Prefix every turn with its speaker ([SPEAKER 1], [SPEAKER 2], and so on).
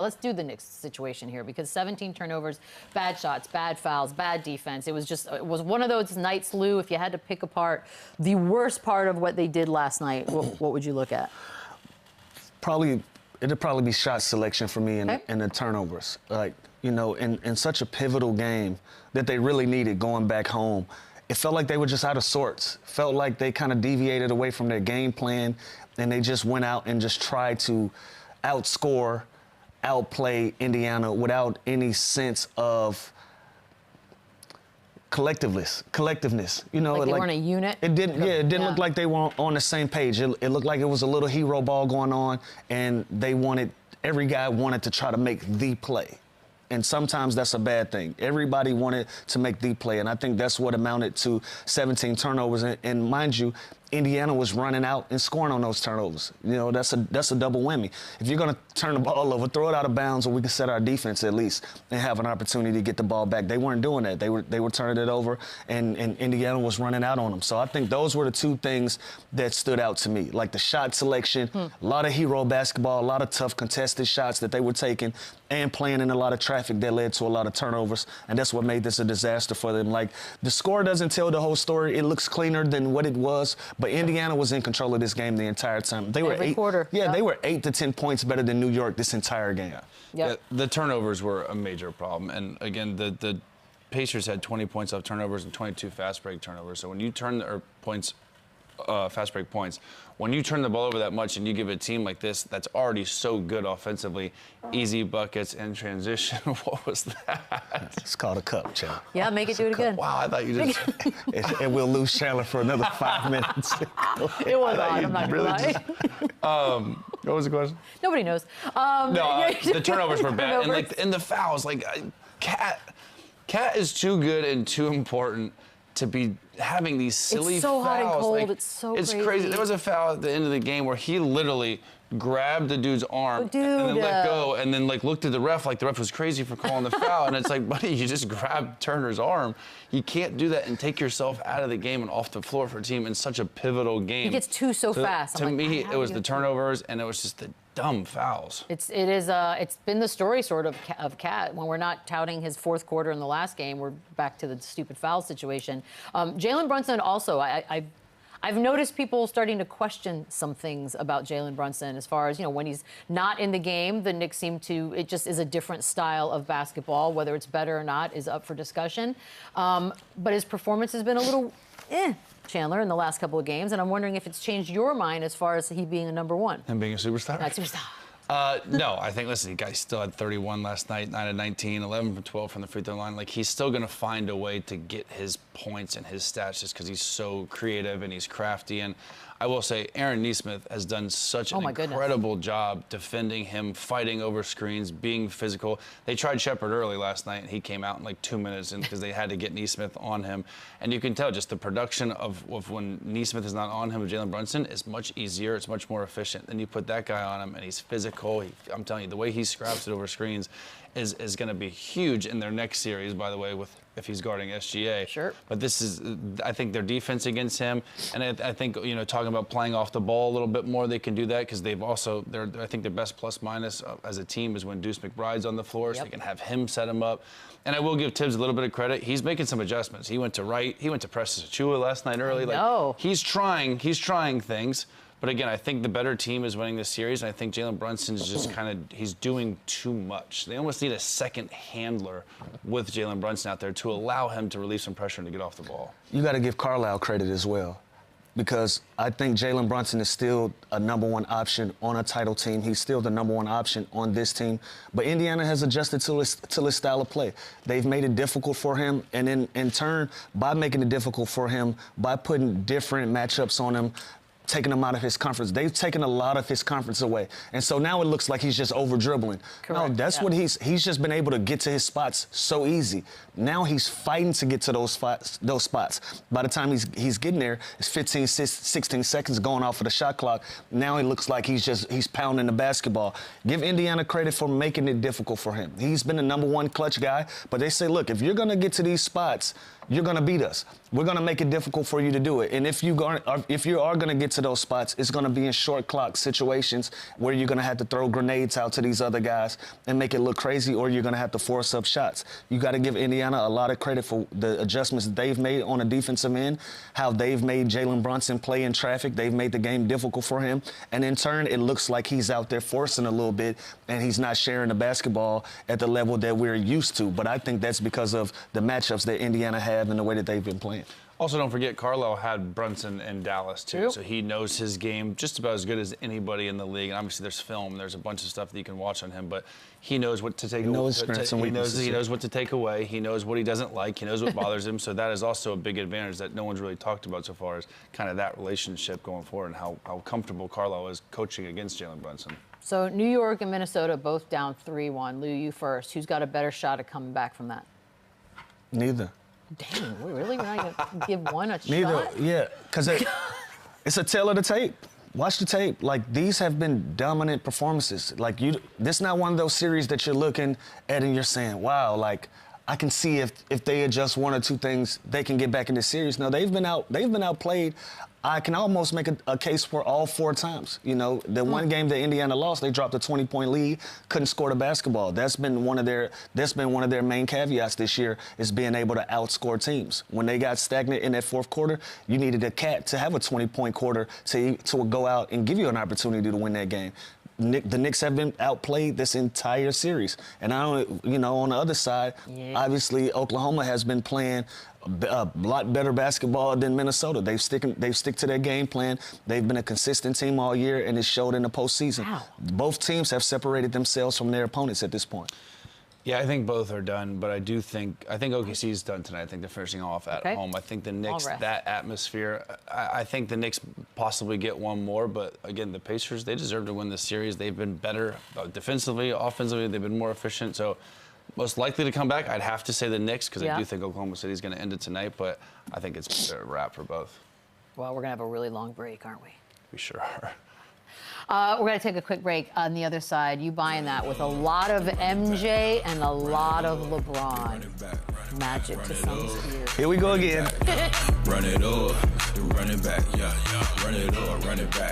[SPEAKER 1] Let's do the Knicks situation here because 17 turnovers, bad shots, bad fouls, bad defense. It was one of those nights, Lou, if you had to pick apart the worst part of what they did last night, what would you look at?
[SPEAKER 2] It'd probably be shot selection for me and the turnovers. Like, you know, in such a pivotal game that they really needed going back home, it felt like they were just out of sorts. Felt like they kind of deviated away from their game plan and they just went out and just tried to outplay Indiana without any sense of collectiveness. You know,
[SPEAKER 1] like they weren't a unit?
[SPEAKER 2] It didn't look like they were on the same page. It looked like it was a little hero ball going on, and every guy wanted to try to make the play. And sometimes that's a bad thing. Everybody wanted to make the play, and I think that's what amounted to 17 turnovers. And mind you, Indiana was running out and scoring on those turnovers. You know, that's a double whammy. If you're going to turn the ball over, throw it out of bounds, or we can set our defense at least and have an opportunity to get the ball back. They weren't doing that. They were turning it over, and Indiana was running out on them. So I think those were the two things that stood out to me, like the shot selection, a lot of hero basketball, a lot of tough contested shots that they were taking, and playing in a lot of traffic that led to a lot of turnovers, and that's what made this a disaster for them. Like, the score doesn't tell the whole story. It looks cleaner than what it was, but Indiana was in control of this game the entire time. They were
[SPEAKER 1] Every quarter.
[SPEAKER 2] Yeah, they were 8 to 10 points better than New York this entire game.
[SPEAKER 1] Yep.
[SPEAKER 3] Yeah, the turnovers were a major problem, and again, the Pacers had 20 points off turnovers and 22 fast break turnovers. So when you turn fast break points. When you turn the ball over that much and you give a team like this that's already so good offensively, easy buckets and transition, what was that?
[SPEAKER 2] It's called a cup, Chandler.
[SPEAKER 1] Yeah, make it do it again.
[SPEAKER 3] Wow, I thought you just...
[SPEAKER 2] and we'll lose Chandler for another 5 minutes.
[SPEAKER 1] It was odd, I'm not going to lie.
[SPEAKER 3] What was the question?
[SPEAKER 1] Nobody knows.
[SPEAKER 3] The turnovers were bad. And the fouls, Cat is too good and too important to be having these silly fouls.
[SPEAKER 1] It's so hot and cold. It's so
[SPEAKER 3] crazy. There was a foul at the end of the game where he literally grabbed the dude's arm and then let go and then looked at the ref like the ref was crazy for calling the foul. And it's like, buddy, you just grabbed Turner's arm. You can't do that and take yourself out of the game and off the floor for a team in such a pivotal game.
[SPEAKER 1] He gets so fast.
[SPEAKER 3] To me, it was the turnovers and it was just the dumb fouls.
[SPEAKER 1] It's been the story sort of Cat. When we're not touting his fourth quarter in the last game, we're back to the stupid foul situation. Jalen Brunson also, I've noticed people starting to question some things about Jalen Brunson as far as, when he's not in the game, the Knicks seem to, it just is a different style of basketball. Whether it's better or not is up for discussion. But his performance has been a little Chandler, in the last couple of games, and I'm wondering if it's changed your mind as far as he being a number one.
[SPEAKER 3] And being a superstar?
[SPEAKER 1] Not a superstar.
[SPEAKER 3] No, I think, listen, the guy still had 31 last night, 9 of 19, 11 from 12 from the free throw line. He's still going to find a way to get his points and his stats just because he's so creative and he's crafty. And I will say, Aaron Nesmith has done such an incredible job defending him, fighting over screens, being physical. They tried Shepard early last night, and he came out in 2 minutes because they had to get Nesmith on him. And you can tell just the production of when Nesmith is not on him with Jalen Brunson is much easier. It's much more efficient. Then you put that guy on him, and he's physical. I'm telling you, the way he scraps it over screens is going to be huge in their next series, by the way, if he's guarding SGA.
[SPEAKER 1] Sure.
[SPEAKER 3] But I think their defense against him, and I think, talking about playing off the ball a little bit more, they can do that because I think their best plus minus as a team is when Deuce McBride's on the floor, so they can have him set him up. And I will give Tibbs a little bit of credit. He's making some adjustments. He went to Preston Achua last night early. He's trying things. But again, I think the better team is winning this series, and I think Jalen Brunson's just he's doing too much. They almost need a second handler with Jalen Brunson out there to allow him to relieve some pressure and to get off the ball.
[SPEAKER 2] You got to give Carlisle credit as well, because I think Jalen Brunson is still a number one option on a title team. He's still the number one option on this team. But Indiana has adjusted to his style of play. They've made it difficult for him, and in turn, by making it difficult for him, by putting different matchups on him, taking him out of his comfort. They've taken a lot of his comforts away. And so now it looks like he's just over dribbling.
[SPEAKER 1] Correct.
[SPEAKER 2] No, that's what he's just been able to get to his spots so easy. Now he's fighting to get to those spots. By the time he's getting there, it's 15, 16 seconds going off of the shot clock. Now it looks like he's pounding the basketball. Give Indiana credit for making it difficult for him. He's been the number one clutch guy, but they say, look, if you're going to get to these spots, you're going to beat us. We're going to make it difficult for you to do it. And if you are going to get to those spots, it's going to be in short clock situations where you're going to have to throw grenades out to these other guys and make it look crazy, or you're going to have to force up shots. You got to give Indiana a lot of credit for the adjustments that they've made on the defensive end, how they've made Jalen Brunson play in traffic. They've made the game difficult for him. And in turn, it looks like he's out there forcing a little bit, and he's not sharing the basketball at the level that we're used to. But I think that's because of the matchups that Indiana have and the way that they've been playing.
[SPEAKER 3] Also, don't forget, Carlisle had Brunson in Dallas, too.
[SPEAKER 1] Yep.
[SPEAKER 3] So he knows his game just about as good as anybody in the league. And obviously, there's film. There's a bunch of stuff that you can watch on him. But he knows what to take away. He knows what to take away. He knows what he doesn't like. He knows what bothers him. So that is also a big advantage that no one's really talked about so far, is kind of that relationship going forward and how comfortable Carlisle is coaching against Jalen Brunson.
[SPEAKER 1] So New York and Minnesota both down 3-1. Lou, you first. Who's got a better shot at coming back from that?
[SPEAKER 2] Neither.
[SPEAKER 1] Dang, really? We're not going to give one a
[SPEAKER 2] Neither,
[SPEAKER 1] shot?
[SPEAKER 2] yeah, because it's a tale of the tape. Watch the tape. Like, these have been dominant performances. Like, this is not one of those series that you're looking at and you're saying, wow, like, I can see if they adjust one or two things, they can get back in this series. No, they've been outplayed. I can almost make a case for all 4 times. You know, the one game that Indiana lost, they dropped a 20-point lead, couldn't score the basketball. That's been one of their main caveats this year, is being able to outscore teams. When they got stagnant in that fourth quarter, you needed a cat to have a 20-point quarter to go out and give you an opportunity to win that game. The Knicks have been outplayed this entire series. And on the other side, obviously Oklahoma has been playing a lot better basketball than Minnesota. They've stick to their game plan. They've been a consistent team all year, and it showed in the postseason.
[SPEAKER 1] Wow.
[SPEAKER 2] Both teams have separated themselves from their opponents at this point.
[SPEAKER 3] Yeah, I think both are done, but I think OKC's done tonight. I think they're finishing off at home. I think the Knicks, that atmosphere, I think the Knicks possibly get one more, but again, the Pacers, they deserve to win this series. They've been better defensively, offensively, they've been more efficient. So most likely to come back, I'd have to say the Knicks, because I do think Oklahoma City's going to end it tonight, but I think it's a wrap for both.
[SPEAKER 1] Well, we're going to have a really long break, aren't we?
[SPEAKER 3] We sure are.
[SPEAKER 1] We're going to take a quick break. On the other side, you buying that with a lot of MJ and a lot of LeBron. Magic to some ears.
[SPEAKER 2] Here we go again.
[SPEAKER 4] Run it over, run it back, yeah. Run it over, run it back,